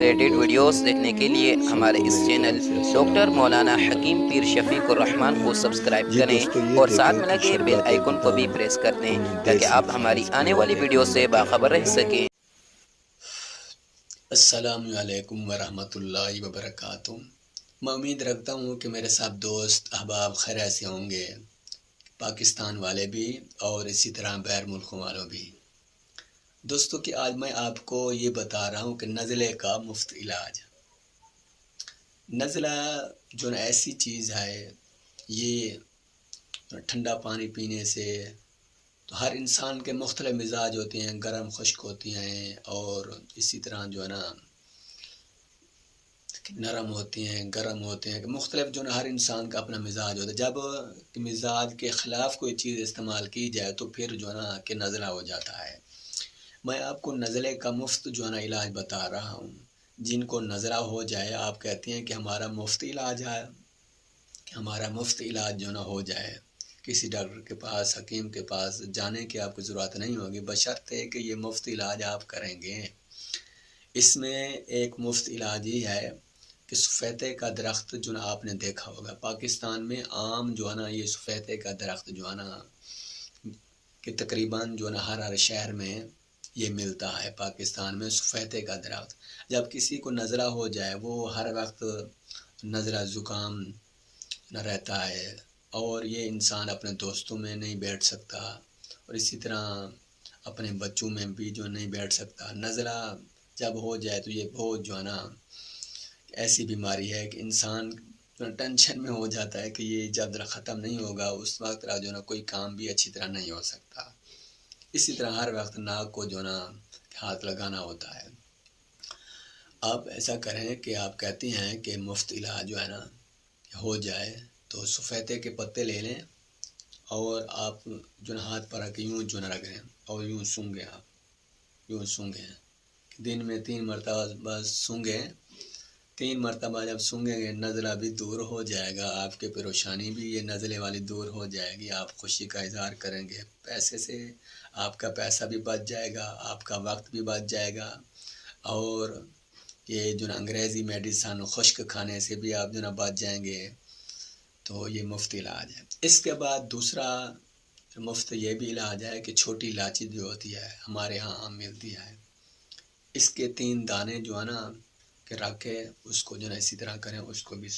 Related videos دیکھنے کے لیے ہمارے اس چینل ڈاکٹر مولانا حکیم پیر شفیق الرحمان کو سبسکرائب کریں اور ساتھ میں لگے بیل آئیکن کو بھی پریس کر دیں تاکہ آپ ہماری آنے والی ویڈیو سے باخبر رہ سکیں۔ السلام علیکم ورحمۃ اللہ وبرکاتہ۔ میں امید رکھتا ہوں کہ میرے سب دوست احباب خیریت سے ہوں گے، پاکستان والے بھی اور اسی طرح غیر ملکوں والوں بھی۔ دوستوں کہ آج میں آپ کو یہ بتا رہا ہوں کہ نزلے کا مفت علاج۔ نزلہ جو ایسی چیز ہے، یہ ٹھنڈا پانی پینے سے تو ہر انسان کے مختلف مزاج ہوتے ہیں، گرم خشک ہوتی ہیں اور اسی طرح جو ہے نا نرم ہوتی ہیں، گرم ہوتے ہیں، مختلف جو ہر انسان کا اپنا مزاج ہوتا ہے۔ جب مزاج کے خلاف کوئی چیز استعمال کی جائے تو پھر جو ہے نا کہ نزلہ ہو جاتا ہے۔ میں آپ کو نزلے کا مفت جو ہے نا علاج بتا رہا ہوں۔ جن کو نزلہ ہو جائے، آپ کہتے ہیں کہ ہمارا مفت علاج ہے، کہ ہمارا مفت علاج جو نہ ہو جائے، کسی ڈاکٹر کے پاس، حکیم کے پاس جانے کی آپ کو ضرورت نہیں ہوگی، بشرطے کہ یہ مفت علاج آپ کریں گے۔ اس میں ایک مفت علاج ہی ہے کہ سفیدے کا درخت جو نا آپ نے دیکھا ہوگا، پاکستان میں عام جو ہے نا یہ سفیدے کا درخت جو ہے نا کہ تقریباً جو نا ہر شہر میں یہ ملتا ہے۔ پاکستان میں سفیدے کا درخت، جب کسی کو نزلہ ہو جائے، وہ ہر وقت نزلہ زکام نہ رہتا ہے اور یہ انسان اپنے دوستوں میں نہیں بیٹھ سکتا اور اسی طرح اپنے بچوں میں بھی جو نہیں بیٹھ سکتا۔ نزلہ جب ہو جائے تو یہ بہت جو ہے نا ایسی بیماری ہے کہ انسان ٹینشن میں ہو جاتا ہے کہ یہ جب تک ختم نہیں ہوگا اس وقت جو نا کوئی کام بھی اچھی طرح نہیں ہو سکتا۔ اسی طرح ہر وقت ناک کو جو نا ہاتھ لگانا ہوتا ہے۔ آپ ایسا کریں کہ آپ کہتے ہیں کہ مفت علاج جو ہے نا ہو جائے تو سفیدے کے پتے لے لیں اور آپ جو نا ہاتھ پر رکھ کے یوں جو نا رکھ لیں اور یوں سونگیں، آپ یوں سونگیں، دن میں 3 مرتبہ بس سونگیں۔ 3 مرتبہ جب سونگیں گے نزلہ بھی دور ہو جائے گا، آپ کے پریشانی بھی یہ نزلے والی دور ہو جائے گی، آپ خوشی کا اظہار کریں گے، پیسے سے آپ کا پیسہ بھی بچ جائے گا، آپ کا وقت بھی بچ جائے گا اور یہ جو نا انگریزی میڈیسن خشک کھانے سے بھی آپ جو نا بچ جائیں گے۔ تو یہ مفت علاج ہے۔ اس کے بعد دوسرا مفت یہ بھی علاج ہے کہ چھوٹی الائچی جو ہوتی ہے ہمارے ہاں عام ملتی ہے، اس کے 3 دانے جو ہے نا کہ رکھ کے اس کو جو ہے اسی طرح کریں، اس کو بھی